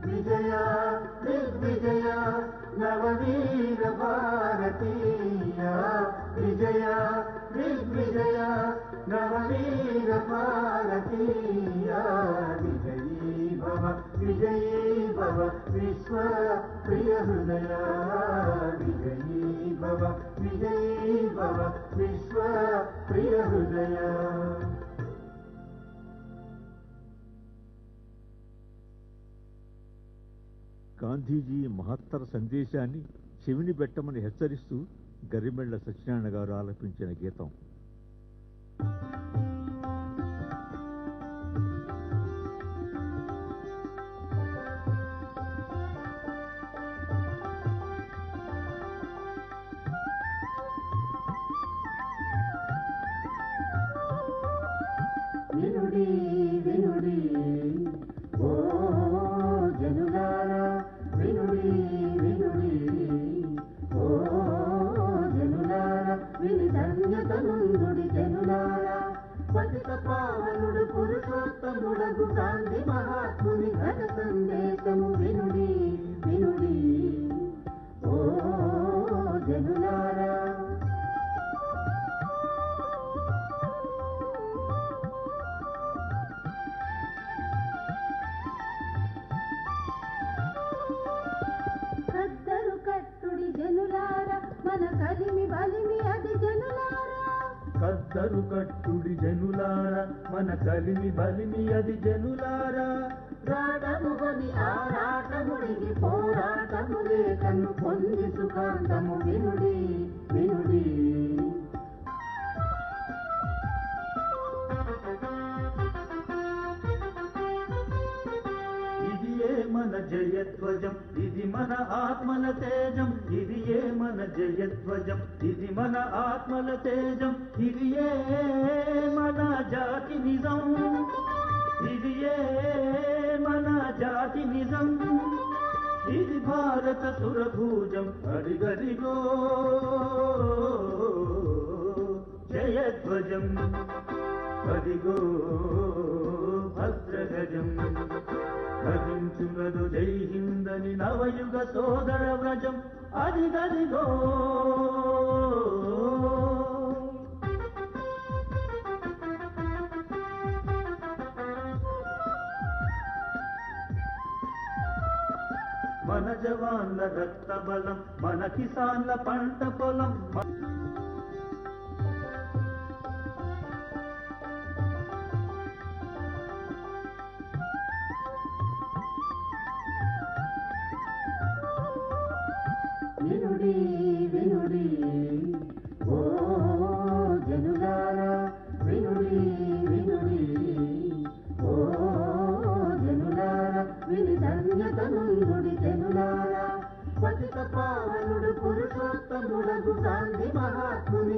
విజయ దిగ్విజయ నవవీర భారతీయ విజయ దిగ్విజయ నవవీర భారతీయ విజయీ భవ విశ్వ ప్రియ హృదయ విజయీ భవ విశ్వ ప్రియ హృదయ. గాంధీజీ మహత్తర సందేశాన్ని చెవిని పెట్టమని హెచ్చరిస్తూ గరిమెళ్ల సత్యనారాయణ గారు ఆలపించిన గీతం. వినుడి వినుడి ఓ జనులారా వినుడి వినుడి ఓ జనులారా విని ధన్యతనుందుడి జనులారా పతిత పావనుడు పురుషోత్తముడగు గాంధీ మహాత్ముని ఘన సందేశము వినుడి వినుడి ఓ జనులారా. కద్దరు కట్టుడి జనులారా మన కలిమి బలిమి అది జనులారా. రాటముగని ఆరాటముడికి పోరాటము లేకను పొంది సుఖాంతము వినుడి వినుడి. ఇది ఏ మన జయధ్వజం ఇది మన ఆత్మల తేజం ఇది ఏ మన జయధ్వజం ఇది మన ఆత్మల తేజం ఇది ఏ మన జాతి నిజం ఇది ఏ మన జాతి నిజం ఇది భారత సురభూజం అడిగదిగో జయధ్వజం అదిగో భద్రగజం భజించునదు జై హిందని నవయుగ సోదర వ్రజం అదిగదిగో. మన జవాన్ల రక్త బలం మన కిసాన్ల పంట పొలం. వినుడి వినుడి ఓ జనులారా వినుడి వినుడి ఓ జనులారా విని ధన్యతనుందుడి జనులారా పతిత పావనుడు పురుషోత్తముడగు గాంధీ మహాత్ముని